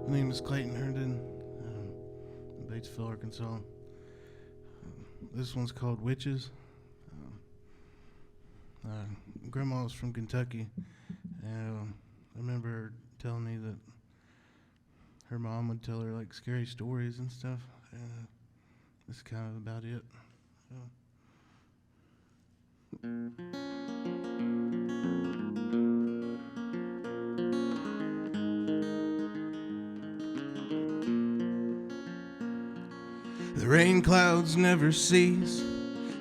My name is Clayton Herndon, Batesville, Arkansas. This one's called Witches. Grandma was from Kentucky, and I remember her telling me that her mom would tell her like scary stories and stuff. That's kind of about it. The rain clouds never cease,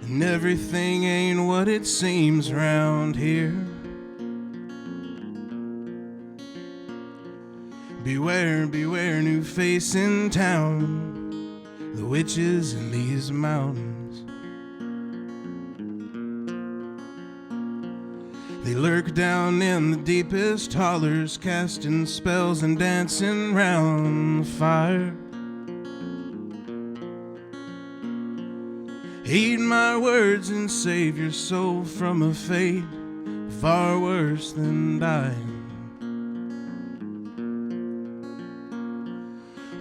and everything ain't what it seems round here. Beware, beware, new face in town, the witches in these mountains. They lurk down in the deepest hollers, casting spells and dancing round the fire. Heed my words and save your soul from a fate far worse than dying.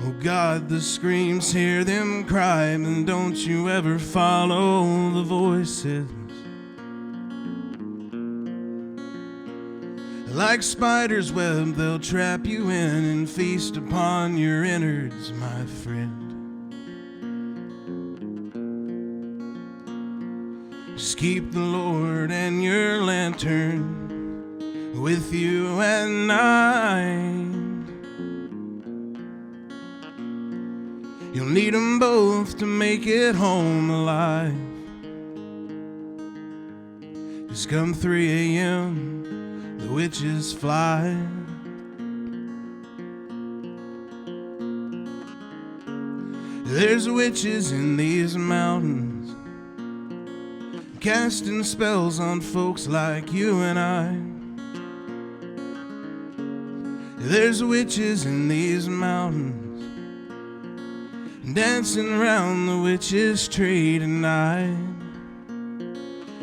Oh God, the screams, hear them cry, and don't you ever follow the voices. Like spiders' web, they'll trap you in and feast upon your innards, my friend. Just keep the Lord and your lantern with you at night. You'll need them both to make it home alive. Just come 3 a.m., the witches fly. There's witches in these mountains, casting spells on folks like you and I. There's witches in these mountains, dancing around the witch's tree tonight.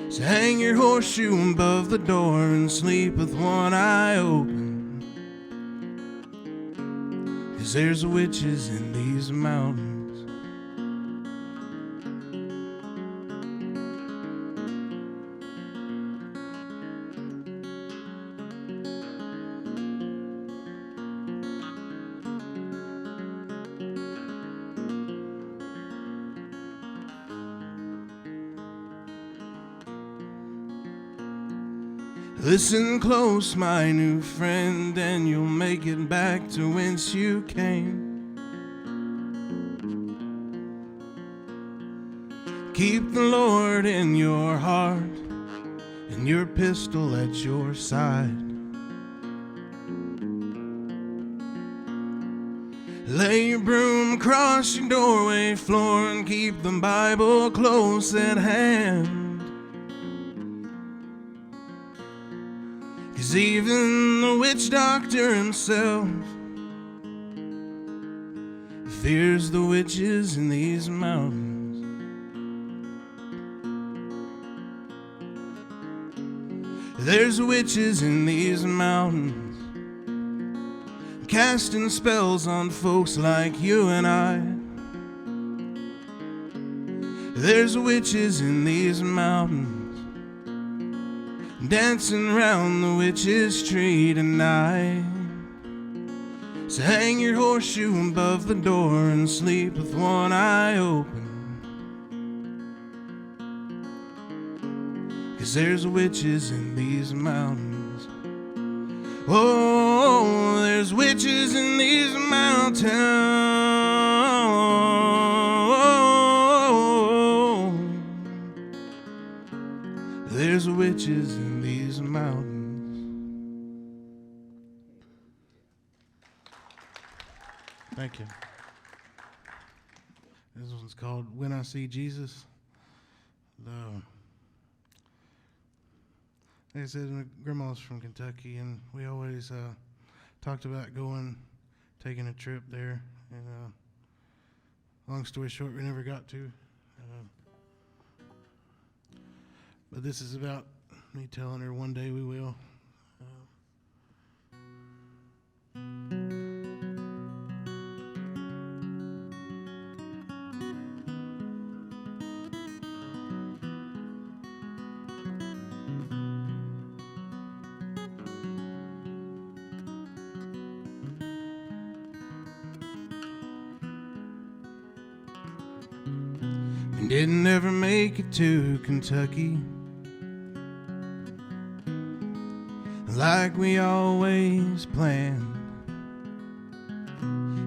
So hang your horseshoe above the door and sleep with one eye open, 'cause there's witches in these mountains. Listen close, my new friend, and you'll make it back to whence you came. Keep the Lord in your heart and your pistol at your side. Lay your broom across your doorway floor and keep the Bible close at hand. 'Cause even the witch doctor himself fears the witches in these mountains. There's witches in these mountains, casting spells on folks like you and I. There's witches in these mountains, dancing round the witch's tree tonight. So hang your horseshoe above the door and sleep with one eye open, 'cause there's witches in these mountains. Oh, there's witches in these mountains. Oh, there's witches in these mountains. Thank you. This one's called When I See Jesus. Like I said, my grandma's from Kentucky, and we always talked about taking a trip there. And long story short, we never got to. But this is about me telling her one day we will. We didn't ever make it to Kentucky like we always planned.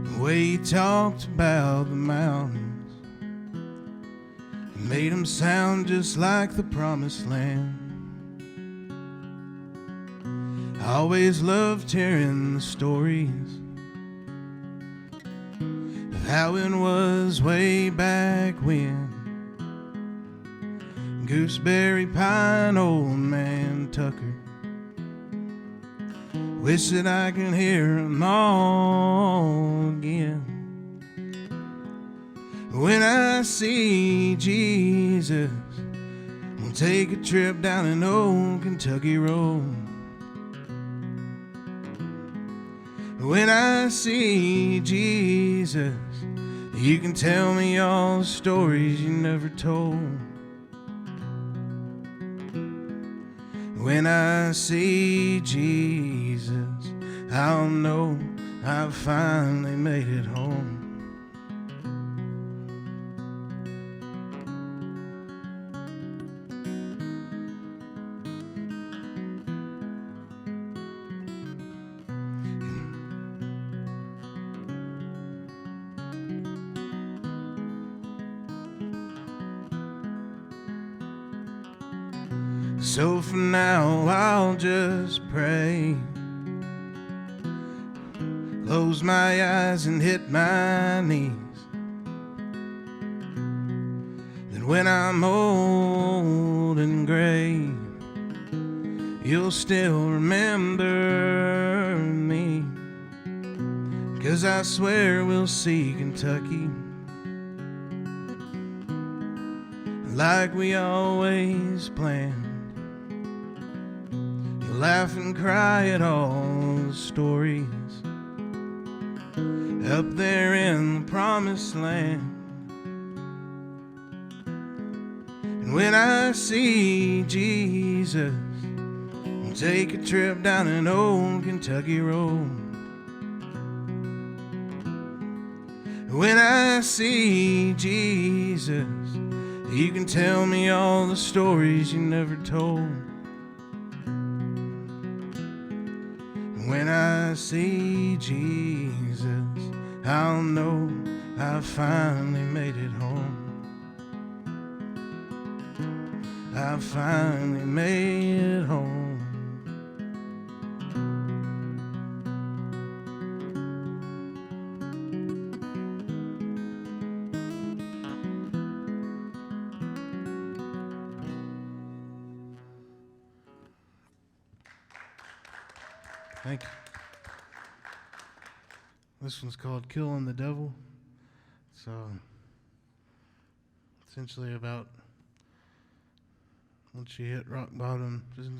The way you talked about the mountains made them sound just like the promised land. I always loved hearing the stories of how it was way back when. Gooseberry Pine, Old Man Tucker, wish that I could hear them all again. When I see Jesus, we'll take a trip down an old Kentucky road. When I see Jesus, you can tell me all the stories you never told. When I see Jesus, I'll know I've finally made it home. So for now I'll just pray, close my eyes and hit my knees, that when I'm old and gray, you'll still remember me. 'Cause I swear we'll see Kentucky like we always planned. Laugh and cry at all the stories up there in the promised land. And when I see Jesus, we'll take a trip down an old Kentucky road. When I see Jesus, you can tell me all the stories you never told. When I see Jesus, I'll know I finally made it home. I finally made it home. Thank you. This one's called Killing the Devil. So, essentially about once you hit rock bottom, you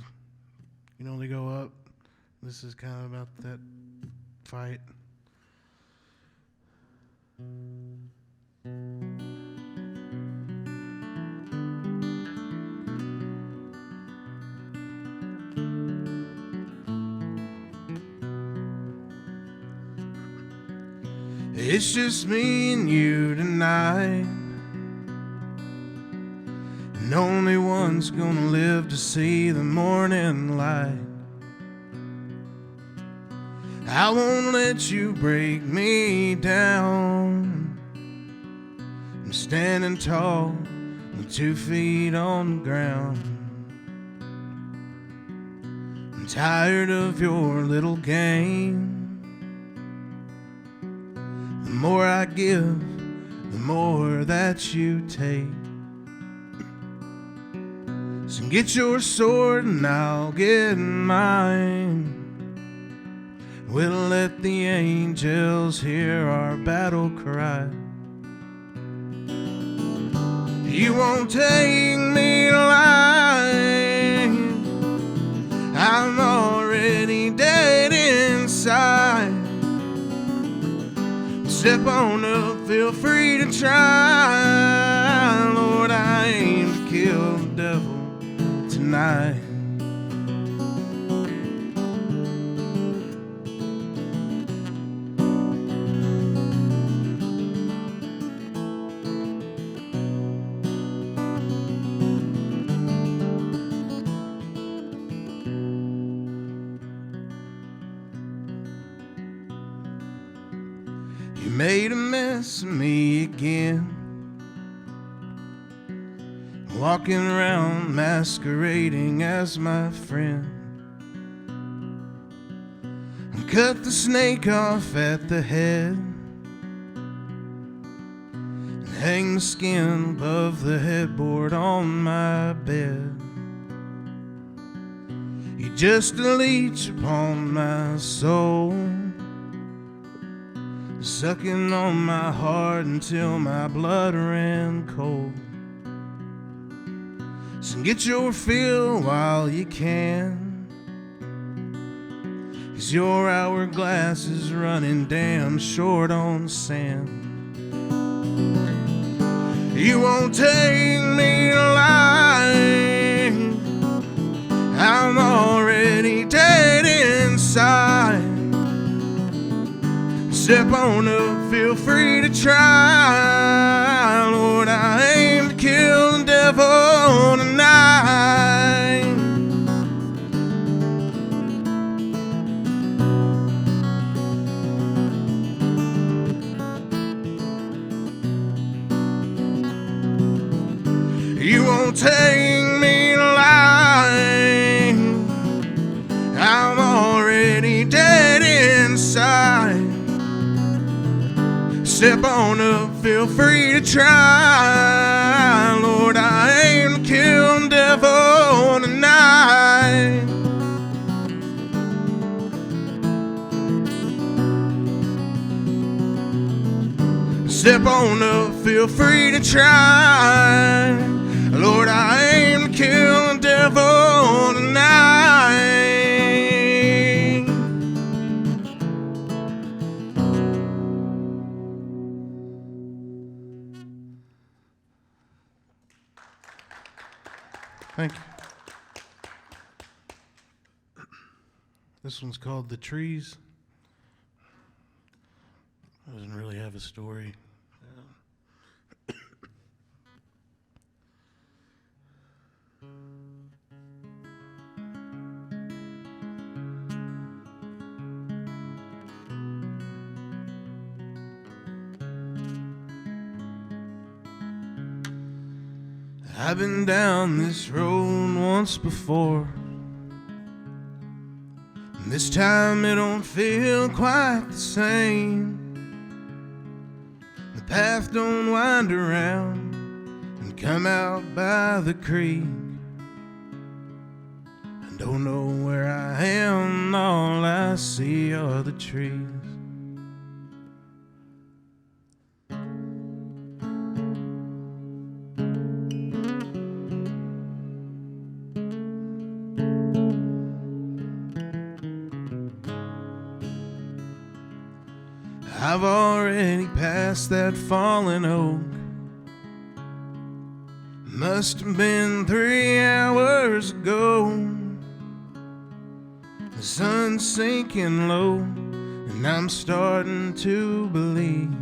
can only go up. This is kind of about that fight. It's just me and you tonight, and only one's gonna live to see the morning light. I won't let you break me down. I'm standing tall with 2 feet on the ground. I'm tired of your little game. The more I give, the more that you take. So get your sword and I'll get mine. We'll let the angels hear our battle cry. You won't take me alive. I'm already dead inside. Step on up, feel free to try. Lord, I aim to kill the devil tonight. You made a mess of me again, walking around masquerading as my friend. And cut the snake off at the head, and hang the skin above the headboard on my bed. You're just a leech upon my soul, sucking on my heart until my blood ran cold. So get your fill while you can, 'cause your hourglass is running damn short on sand. You won't take me alive, I'm already dead inside. Step on up, feel free to try. Lord, I aim to kill the devil tonight. You won't take me alive, I'm already dead inside. Step on up, feel free to try. Lord, I aim to kill the devil tonight. Step on up, feel free to try. Lord, I aim to kill the devil tonight. Thank you. This one's called The Trees. It doesn't really have a story. I've been down this road once before, and this time it don't feel quite the same. The path don't wind around and come out by the creek. I don't know where I am, all I see are the trees. I've already passed that fallen oak. Must have been 3 hours ago. The sun's sinking low, and I'm starting to believe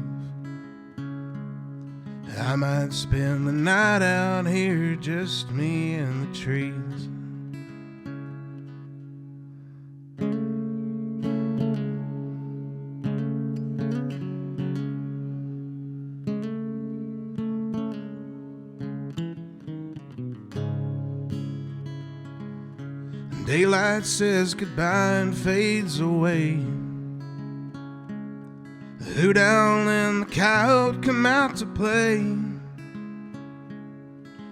I might spend the night out here, just me and the trees. Daylight says goodbye and fades away. The hoot owl and the coyote come out to play.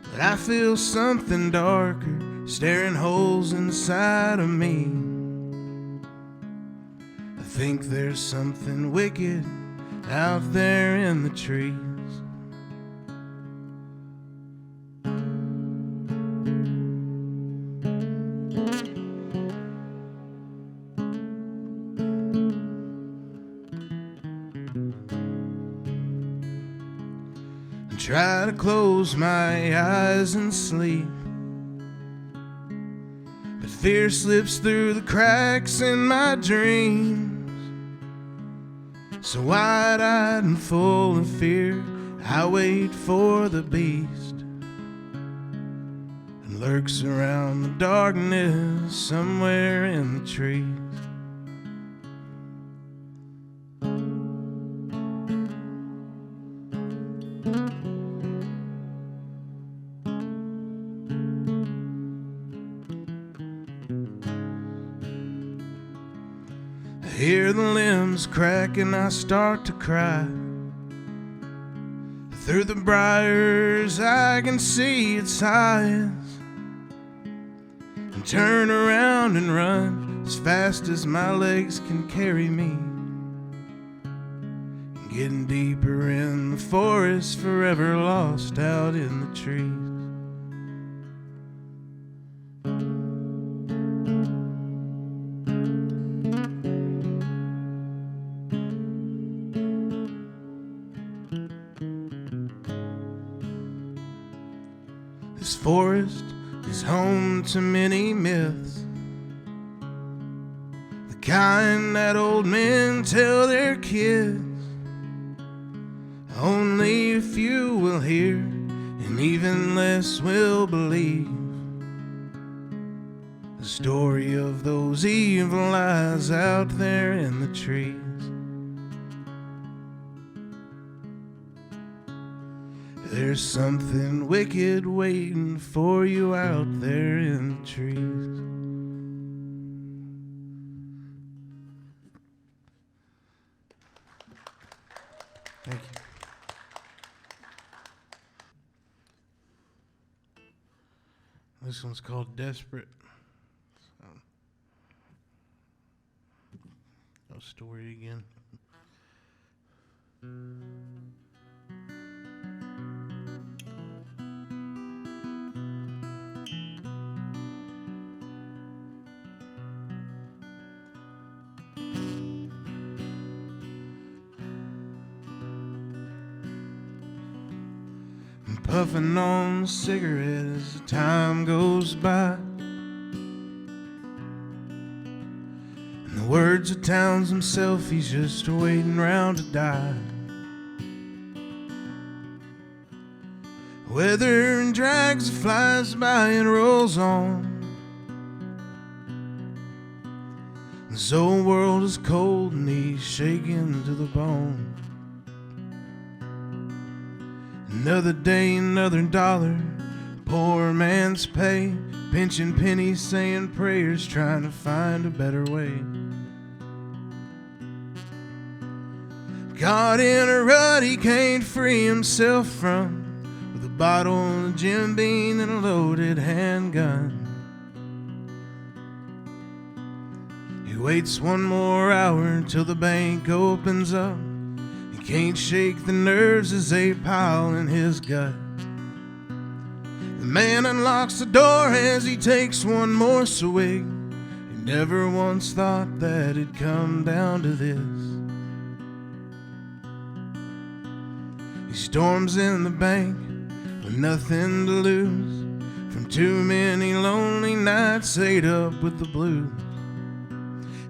But I feel something darker staring holes inside of me. I think there's something wicked out there in the trees. Try to close my eyes and sleep, but fear slips through the cracks in my dreams. So wide-eyed and full of fear, I wait for the beast, and lurks around the darkness somewhere in the trees. hear the limbs crack and I start to cry. Through the briars I can see its eyes, and turn around and run as fast as my legs can carry me. Getting deeper in the forest, forever lost out in the trees. This forest is home to many myths, the kind that old men tell their kids. Only a few will hear, and even less will believe, the story of those evil eyes out there in the trees. There's something wicked waiting for you out there in the trees. Thank you. This one's called Desperate. I'll story again. I'm puffing on a cigarette as the time goes by, and the words of Towns himself, he's just waiting round to die. Weather and drags flies by and rolls on. This old world is cold and he's shaken to the bone. Another day, another dollar, poor man's pay, pinching pennies, saying prayers, trying to find a better way. Caught in a rut he can't free himself from, with a bottle of Jim Beam and a loaded handgun. He waits one more hour till the bank opens up. He can't shake the nerves as they pile in his gut. The man unlocks the door as he takes one more swig. He never once thought that it'd come down to this. He storms in the bank with nothing to lose, from too many lonely nights ate up with the blues.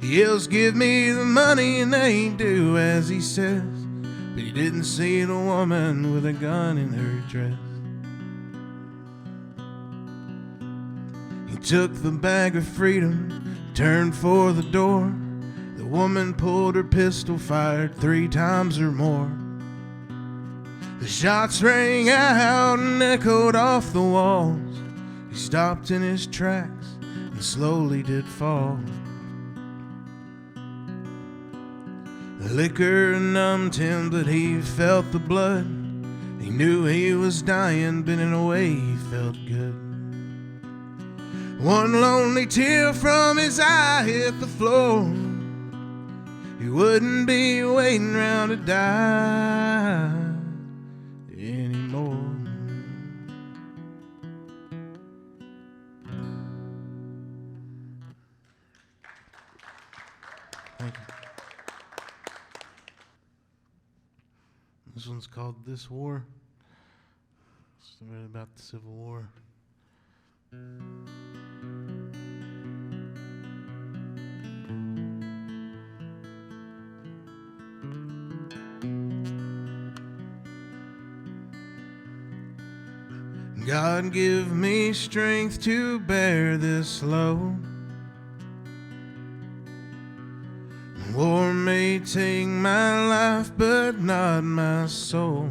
He yells, "Give me the money," and they do as he says, but he didn't see the woman with a gun in her dress. He took the bag of freedom, turned for the door. The woman pulled her pistol, fired 3 times or more. The shots rang out and echoed off the walls. He stopped in his tracks and slowly did fall. The liquor numbed him, but he felt the blood. He knew he was dying, but in a way he felt good. One lonely tear from his eye hit the floor. He wouldn't be waiting around to die anymore. Thank you. This one's called This War. It's really about the Civil War. God give me strength to bear this load. War may take my life, but not my soul.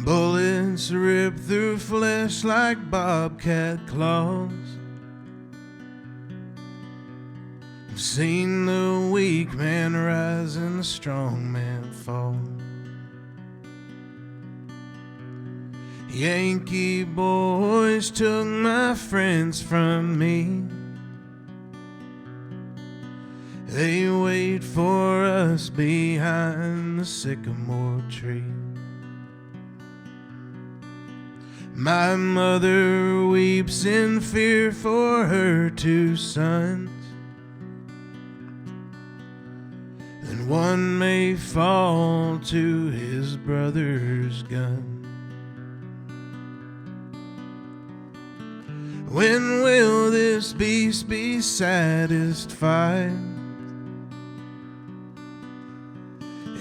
Bullets rip through flesh like bobcat claws. I've seen the weak man rise and the strong man fall. Yankee boys took my friends from me. They wait for us behind the sycamore tree. My mother weeps in fear for her 2 sons, and one may fall to his brother's gun. When will this beast be satisfied?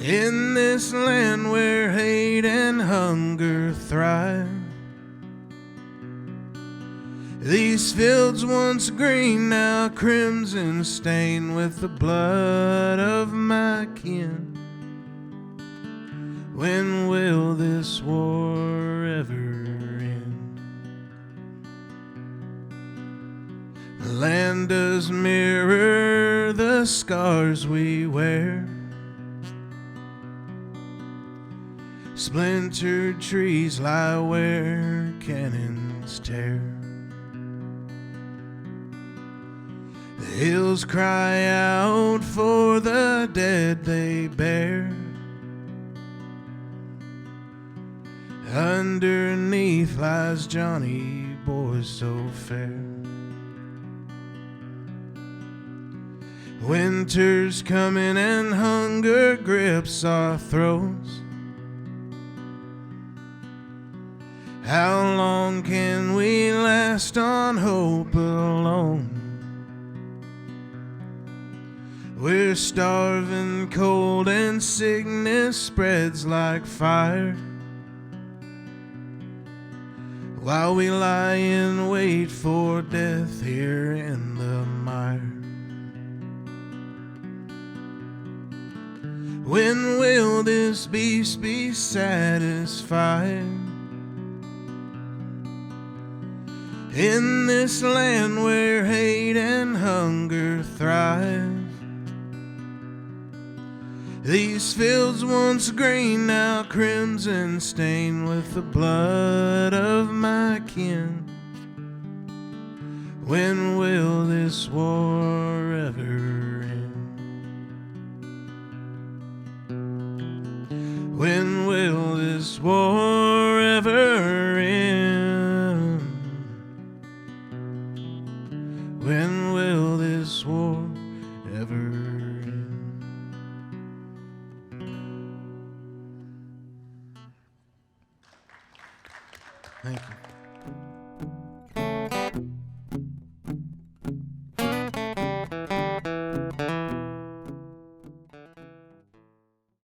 In this land where hate and hunger thrive. These fields once green, now crimson stained with the blood of my kin. When will this war ever end? The land does mirror the scars we wear. Splintered trees lie where cannons tear. The hills cry out for the dead they bear. Underneath lies Johnny boy so fair. Winter's coming and hunger grips our throats. How long can we last on hope alone? We're starving cold and sickness spreads like fire, while we lie in wait for death here in the mire. When will this beast be satisfied? In this land where hate and hunger thrive. These fields once green, now crimson stained with the blood of my kin. When will this war ever end? When will this war ever end? When will this war ever end? Thank you.